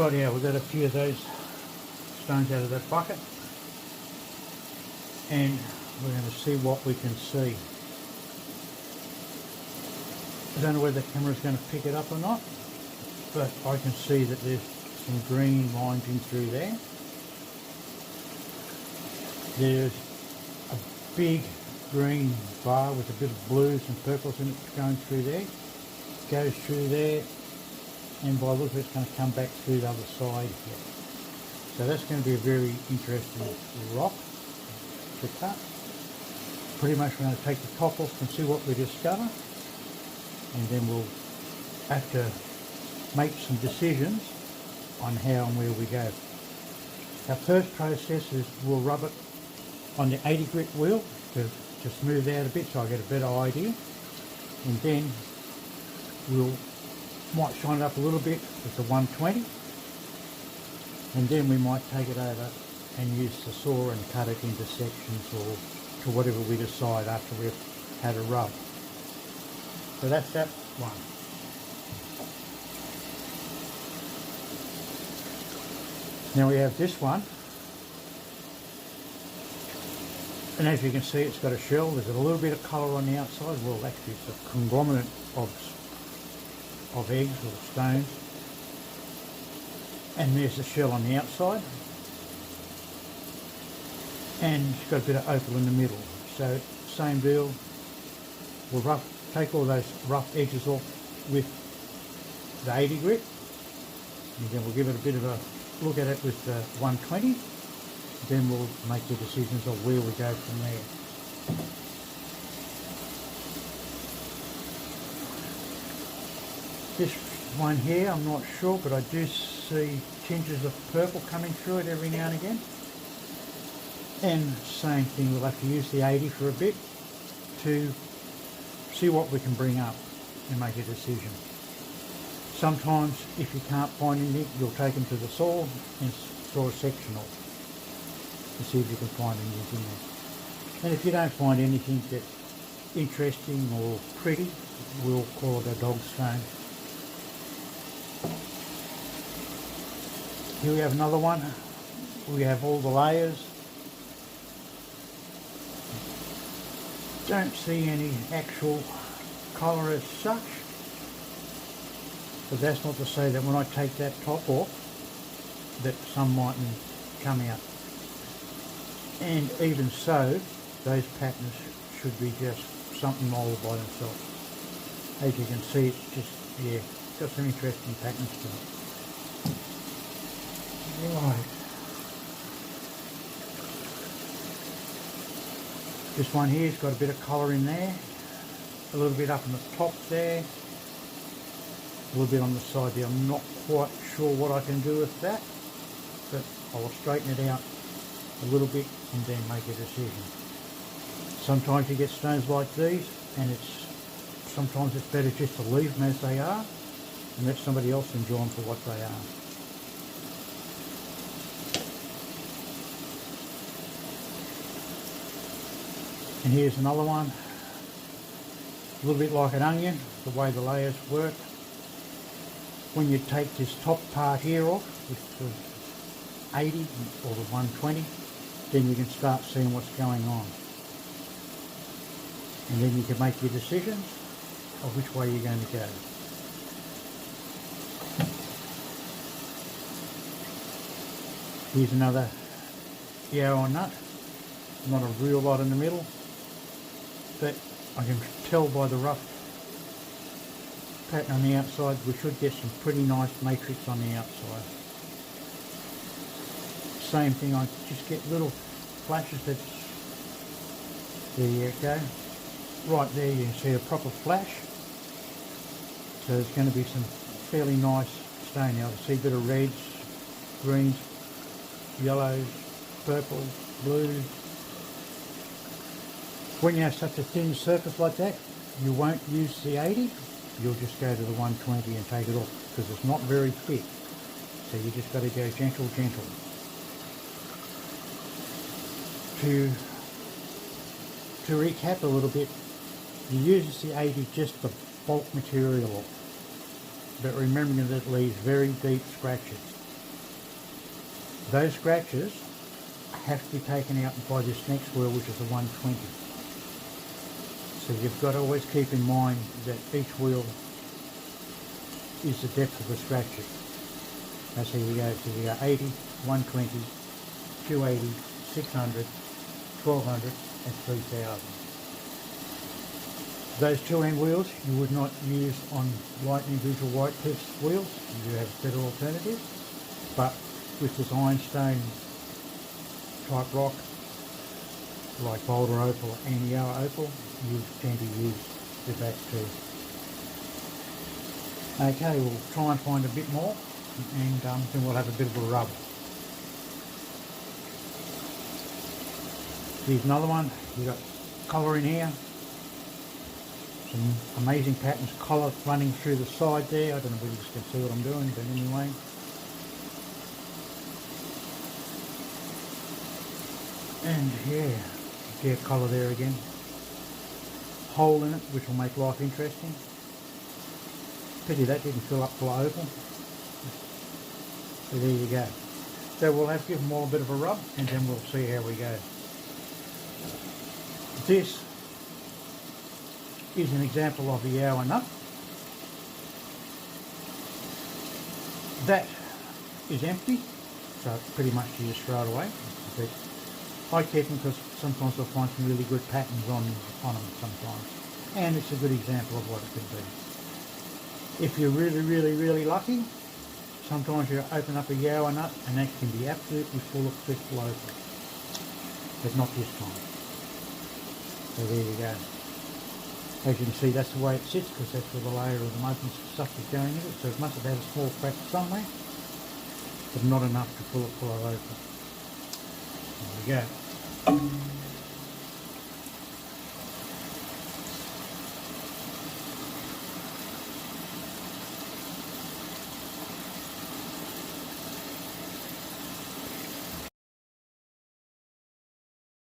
Right, yeah, we've got a few of those stones out of that bucket, and we're going to see what we can see. I don't know whether the camera's going to pick it up or not, but I can see that there's some green lines in through there. There's a big green bar with a bit of blues and purples in it going through there. Goes through there, and by the look of it, it's going to come back through the other side here. So that's going to be a very interesting rock to cut. Pretty much we're going to take the top off and see what we discover, and then we'll have to make some decisions on how and where we go. Our first process is we'll rub it on the 80 grit wheel to smooth out a bit so I get a better idea, and then we'll might shine it up a little bit with the 120, and then we might take it over and use the saw and cut it into sections or to whatever we decide after we've had a rub. So that's that one. Now we have this one, and as you can see, it's got a shell. There's a little bit of colour on the outside. Well, actually it's a conglomerate of eggs or stones, and there's the shell on the outside, and it's got a bit of opal in the middle. So same deal, we'll take all those rough edges off with the 80 grit, and then we'll give it a bit of a look at it with the 120. Then we'll make the decisions of where we go from there. This one here, I'm not sure, but I do see tinges of purple coming through it every now and again. And same thing, we'll have to use the 80 for a bit to see what we can bring up and make a decision. Sometimes, if you can't find anything, you'll take them to the saw and saw a section off to see if you can find anything there. And if you don't find anything that's interesting or pretty, we'll call it a dog stone. Here we have another one. We have all the layers. Don't see any actual colour as such, but that's not to say that when I take that top off that some mightn't come out. And even so, those patterns should be just something all by themselves. As you can see, it's just, yeah, got some interesting patterns to it. Right. This one here's got a bit of colour in there, a little bit up on the top there, a little bit on the side there. I'm not quite sure what I can do with that, but I'll straighten it out a little bit and then make a decision. Sometimes you get stones like these, and sometimes it's better just to leave them as they are and let somebody else enjoy them for what they are. And here's another one, a little bit like an onion, the way the layers work. When you take this top part here off with the 80 or the 120, then you can start seeing what's going on. And then you can make your decisions of which way you're going to go. Here's another Yowah nut, not a real lot in the middle, but I can tell by the rough pattern on the outside we should get some pretty nice matrix on the outside. Same thing, I just get little flashes. There you go. Right there you can see a proper flash. So there's going to be some fairly nice stone now. I see a bit of reds, greens, yellows, purples, blues. When you have such a thin surface like that, you won't use the 80, you'll just go to the 120 and take it off, because it's not very thick. So you just got to go gentle, gentle. To recap a little bit, you use the 80 just the bulk material off, but remembering that it leaves very deep scratches. Those scratches have to be taken out by this next wheel, which is a 120. So you've got to always keep in mind that each wheel is the depth of the scratches. Now see, we go, so we got 80, 120, 280, 600, 1200 and 3000. Those two end wheels you would not use on Lightning Visual White Cliffs wheels. You do have better alternatives, but with this ironstone type rock like Boulder Opal and Yowah Opal, you tend to use the back too. Okay, we'll try and find a bit more, and then we'll have a bit of a rub. Here's another one. You've got collar in here. Some amazing patterns, collar running through the side there. I don't know if you can see what I'm doing, but anyway. And yeah, collar there again. Hole in it, which will make life interesting. Pity that didn't fill up full of opal. So there you go. So we'll have to give them all a bit of a rub, and then we'll see how we go. This is an example of the Yowah nut. That is empty, so it's pretty much you just throw it away. But I keep them because sometimes I'll find some really good patterns on them sometimes. And it's a good example of what it could be. If you're really lucky, sometimes you open up a Yowah nut and that can be absolutely full of crystal opal. But not this time. So there you go. As you can see, that's the way it sits because that's where the layer of the mud and stuff is going in it. So it must have had a small crack somewhere, but not enough to pull it full of opal. There we go.